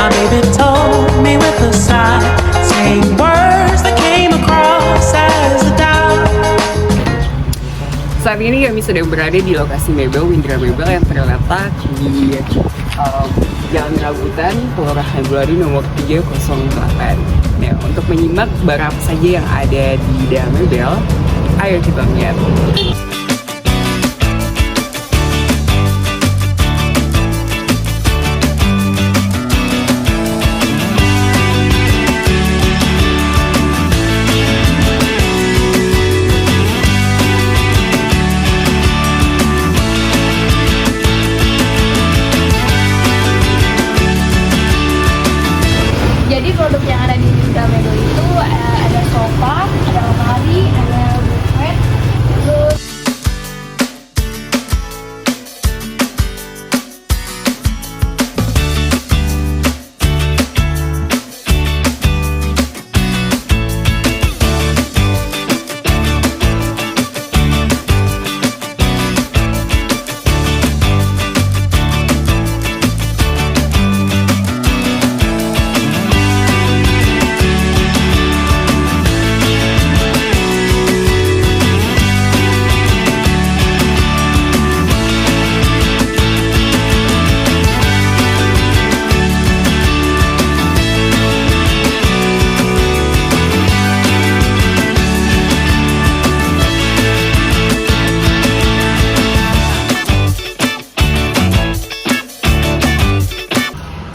My baby told me with a sigh, saying words that came across as a doubt. Saat ini kami sedang berada di lokasi mebel Windra Mebel yang terletak di Jalan Rambutan, Kelurahan Bulari nomor 308. Nah, untuk menyimak barang apa saja yang ada di dalam mebel, ayo kita lihat. Jadi produk yang ada di Windra Mebel itu ada sofa, ada lemari, ada buffet, terus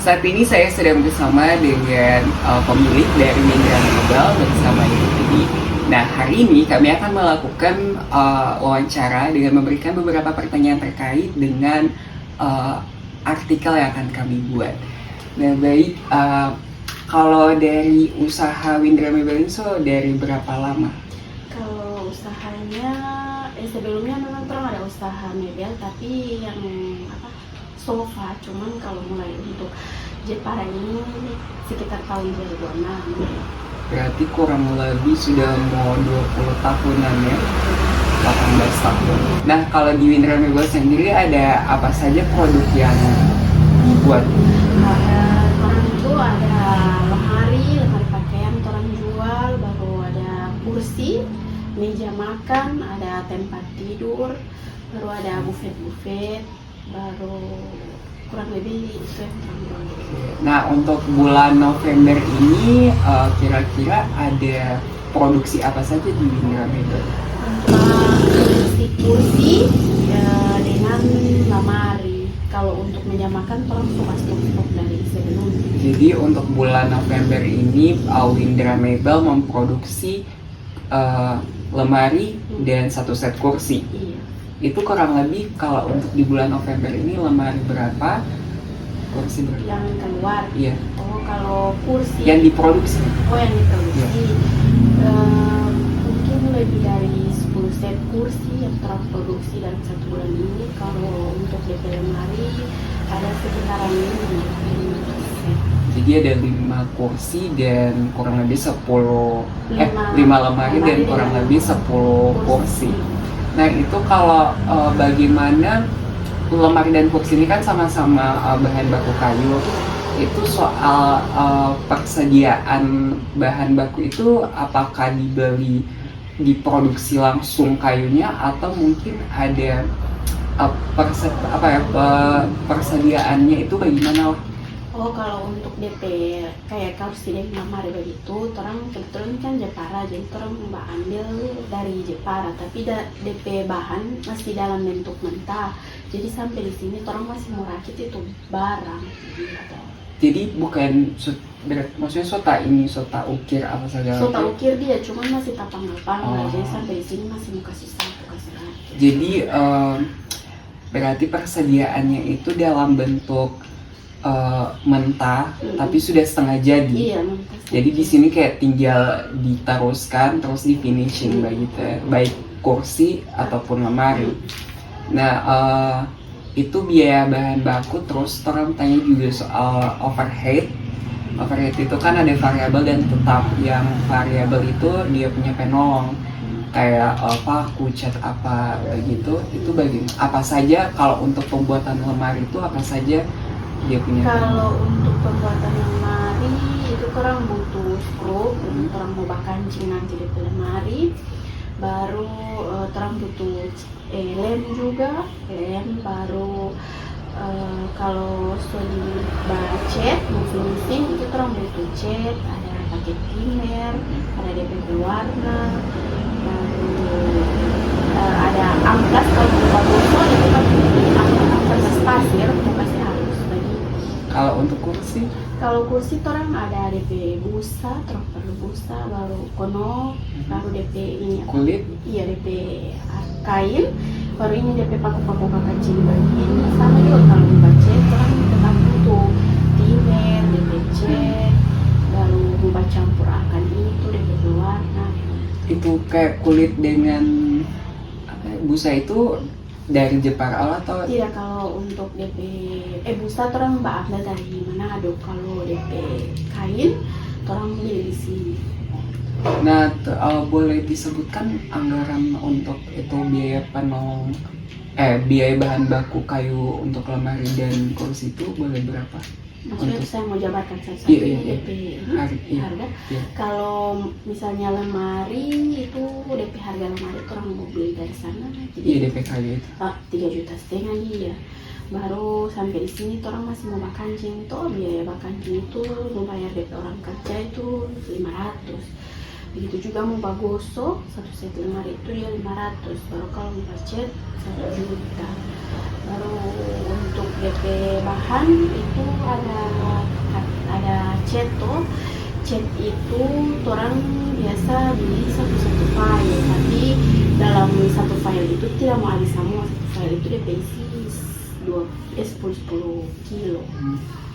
Saat ini saya sedang bersama dengan pemilik dari Windra Mebel bersama Ibu Teddy. Nah, hari ini kami akan melakukan wawancara dengan memberikan beberapa pertanyaan terkait dengan artikel yang akan kami buat. Nah, baik, kalau dari usaha Windra Mebel ini dari berapa lama? kalau usahanya sebelumnya memang pernah ada usaha mebel tapi yang sofa, cuman kalau mulai untuk Jepara ini sekitar tahun 2006. Berarti kurang lebih sudah mau 20 tahunan ya, 18 tahun. Nah, kalau di Windra Mebel sendiri ada apa saja produk yang dibuat? Orang itu ada lemari pakaian orang jual, baru ada kursi, meja makan, ada tempat tidur, baru ada buffet, baru kurang lebih itu yang terang. Nah, untuk bulan November ini kira-kira ada produksi apa saja di Windra Mebel? Produksi kursi dengan lemari. Kalau untuk meja makan orang suka stok dari sebelumnya. Jadi untuk bulan November ini Windra Mebel memproduksi lemari dan satu set kursi. Iya. Itu kurang lebih kalau untuk di bulan November ini lemari berapa, kursi berapa? Yang keluar. Iya. Oh, kalau kursi. Yang diproduksi. Oh, yang diproduksi. Iya. Mungkin lebih dari 10 set kursi yang terproduksi dalam 1 bulan ini. Kalau untuk DP lemari ada sekitaran 5 set. Jadi ada 5 kursi dan kurang lebih 5 lemari dan kurang lebih 10 kursi. Nah, itu kalau bagaimana lemari dan kursi ini kan sama-sama bahan baku kayu. Itu soal persediaan bahan baku itu apakah diproduksi langsung kayunya atau mungkin ada persediaannya itu bagaimana? Oh, kalau untuk DP kayak kursi dan lemari begitu, orang kebetulan kan Jepara, jadi orang ambil dari Jepara, tapi DP bahan masih dalam bentuk mentah. Jadi sampai di sini orang masih mau rakit itu barang. Jadi bukan maksudnya sota ukir apa saja? Sota ukir dia, cuman masih tapang-tapang. Jadi sampai di sini masih mau kasih sapu, kasih rakit. Jadi berarti persediaannya itu dalam bentuk mentah, tapi sudah setengah jadi. Iya, mentah. Jadi di sini kayak tinggal diteruskan terus di finishing baik kursi ataupun lemari. Nah, itu biaya bahan baku, terus orang tanya juga soal overhead. Overhead itu kan ada variabel dan tetap. Yang variabel itu dia punya penolong kayak paku, cat apa gitu. Itu bagaimana? Apa saja kalau untuk pembuatan lemari itu apa saja dia punya? Kalau untuk pembuatan lemari itu orang butuh skrup, orang mau bakancing nanti di lemari, baru orang butuh lem juga, baru kalau sudah cat mau finishing itu orang butuh cat, ada pakai primer, ada DP warna, baru ada amplas kalau mau bagus itu kan amplas pasir mau kasih halus lagi. Kalau untuk kursi? Kalau kursi orang ada DP busa, orang perlu busa, baru kono, baru DP ini Kulit? iya DP kain, baru ini DP paku-paku kecil begini. Sama juga kalau membaca orang tetap butuh primer, DP cat, baru membaca campur akan itu DP warna. Itu kayak kulit dengan busa itu dari Jepara atau? Tidak, kalau untuk DP busa orang ambil dari Manado, kalau DP kain orang beli di sini. Nah, boleh disebutkan anggaran untuk itu biaya biaya bahan baku kayu untuk lemari dan kursi itu boleh berapa? Maksudnya Untuk- saya mau jabarkan satu-satu Iya. DP ini harga. Iya. Kalau misalnya lemari itu DP harga lemari orang mau beli dari sana, Iya, DP kayu itu. 3,5 juta dia. Baru sampai di sini orang masih mau bakancing tuh, biaya bakancing itu membayar DP orang kerja itu 500. Begitu juga mau bagoso satu set lemari itu dia 500. Baru kalau mau cat 1 juta. Baru untuk DP bahan itu ada cat tuh. Cat itu orang biasa beli satu file, tapi dalam satu file itu tidak mau habis semua. Satu file itu DP isi 10 kilo.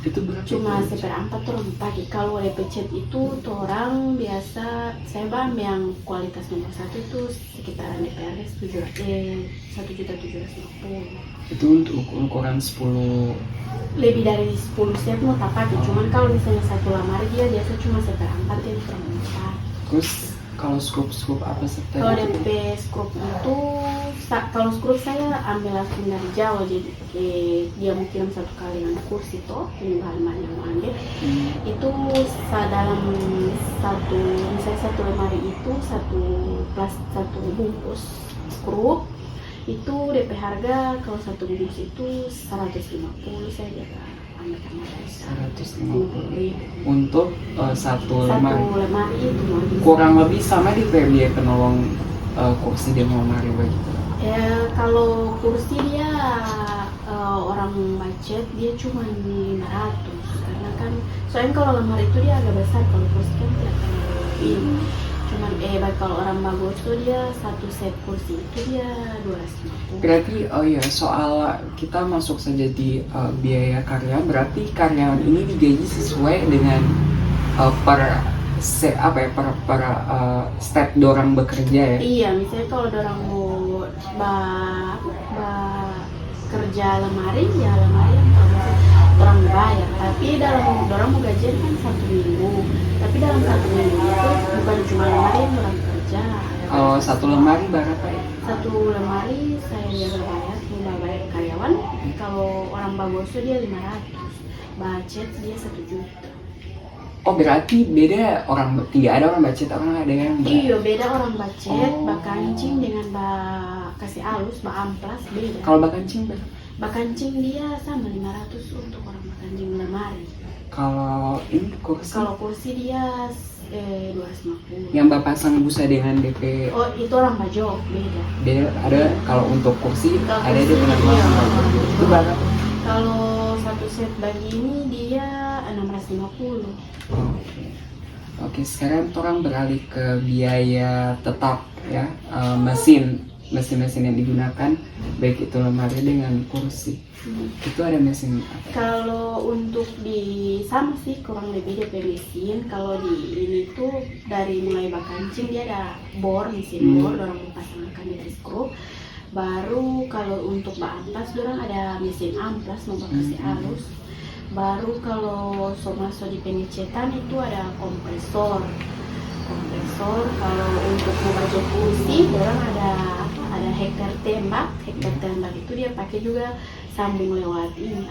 Itu berapa? Cuma seperempat orang pakai. Kalau DP cat itu orang biasa saya bam yang kualitas nomor 1 itu sekitaran DP harga 1.750.000. Itu untuk ukuran 10. Lebih dari 10 set mau tak pakai. Cuman kalau misalnya satu lemari dia biasa cuma seperempat yang kurang empat. Terus kalau skrup apa seperti Kalau DP skrup itu, kalau skrup saya ambil langsung dari Jawa, jadi dia mau kirim 1 kali dengan kursi toh, ini bahan yang mau ambil. Itu dalam misalnya satu lemari itu satu bungkus skrup itu DP harga kalau satu bungkus itu 150 saya jaga ambil dari 150 untuk satu satu lemari. lemari itu Kurang lebih sama di biaya penolong kursi dan lemari begitu. Kalau kursi dia orang budget dia cuma 500 karena kan soalnya kalau lemari itu dia agak besar, kalau kursi kan tidak terlalu ini. Cuman kalau orang bagus tuh dia satu set kursi itu dia 250. Berarti soal kita masuk saja di biaya karya, berarti karyawan ini digaji sesuai dengan per step dorang bekerja ya. Iya, misalnya kalau orang mau kerja lemari ya lemari yang orang bayar, tapi dalam orang mau gajian kan 1 minggu, tapi dalam 1 minggu itu bukan cuma lemari yang orang kerja. Kalau satu lemari berapa ya? Satu lemari saya jaga bayar karyawan. Kalau orang bagoso dia 500, budget dia 1 juta. Oh, berarti beda tidak ada orang budget, orang ada yang Iya, beda orang budget, Oh. bakancing dengan kasih halus, amplas beda. Kalau bakancing berapa? Bakancing dia sama 500 untuk orang bakancing lemari. Kalau ini kursi? Kalau kursi dia 250. Yang bapak pasang busa dengan DP Oh, itu orang bajok beda. beda ada. Kalau untuk kursi Kalau ada kursi, dia dengan iya. pasang itu berapa? Kalau satu set begini dia 650. Oke, sekarang orang beralih ke biaya tetap ya, mesin yang digunakan baik itu lemari dengan kursi. Itu ada mesin apa? Kalau untuk sama sih kurang lebih DP mesin. Kalau di ini tuh dari mulai bakancing dia ada mesin bor, orang pasangkan dari skrup. Baru kalau untuk amplas orang ada mesin amplas mau kasih halus. Baru kalau masuk di pengecetan itu ada kompresor. Kalau untuk membaca kursi orang ada hektar tembak itu dia pakai juga sambung lewat ini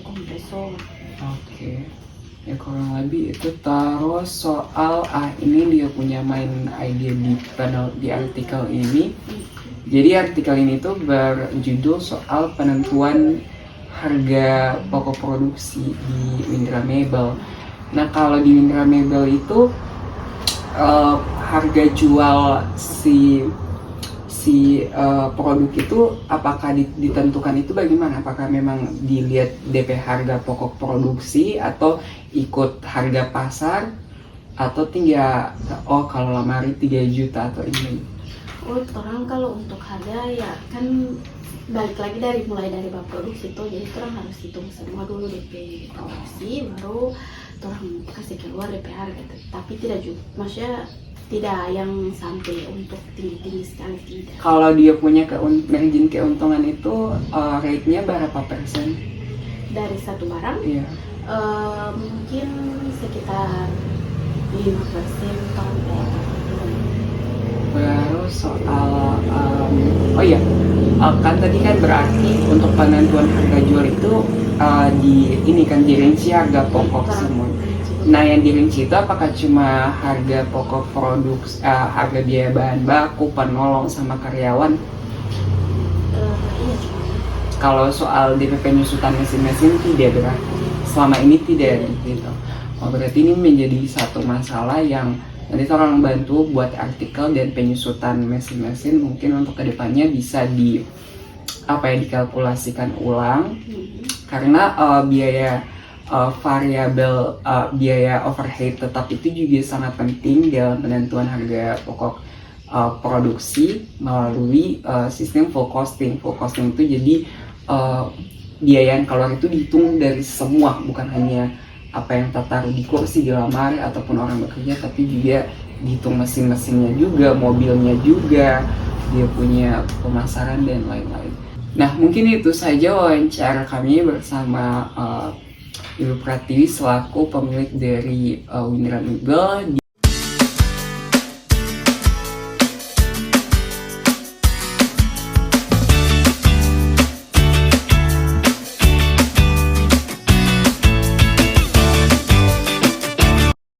kompresor. Oke. Ya kurang lebih itu. Terus soal ini dia punya main idea di panel di artikel ini. Jadi artikel ini tuh berjudul soal penentuan harga pokok produksi di Windra Mebel. Nah kalau di Windra Mebel itu harga jual si produk itu apakah ditentukan itu bagaimana? Apakah memang dilihat DP harga pokok produksi atau ikut harga pasar atau tinggal kalau lamari 3 juta atau ini? Orang kalau untuk harga ya kan balik lagi mulai dari bab produksi itu, jadi orang harus hitung semua dulu DP produksi, baru orang kasih keluar DP harga. Tapi tidak juga, maksudnya tidak yang sampai untuk tinggi-tinggi sekali, tidak. Kalau dia punya margin keuntungan itu rate-nya berapa persen? Dari satu barang? Iya. Mungkin sekitar 5% sampai. Baru soal kan tadi kan berarti untuk penentuan harga jual itu dirinci harga pokok semua. Nah yang dirinci itu apakah cuma harga pokok produk, harga biaya bahan baku, penolong sama karyawan? Iya cuma. Kalau soal DP penyusutan mesin-mesin tidak berarti selama ini tidak gitu. Berarti ini menjadi satu masalah yang nanti orang bantu buat artikel dan penyusutan mesin-mesin mungkin untuk kedepannya bisa dikalkulasikan ulang karena biaya variabel biaya overhead tetap itu juga sangat penting dalam penentuan harga pokok produksi melalui sistem full costing. Full costing itu jadi biaya yang keluar itu dihitung dari semua, bukan hanya apa yang tertaruh di kursi, di lamari ataupun orang bekerja, tapi juga dihitung mesin-mesinnya juga, mobilnya juga, dia punya pemasaran dan lain-lain. Nah mungkin itu saja wawancara kami bersama Ibu Pratiwi selaku pemilik dari Windra Mebel.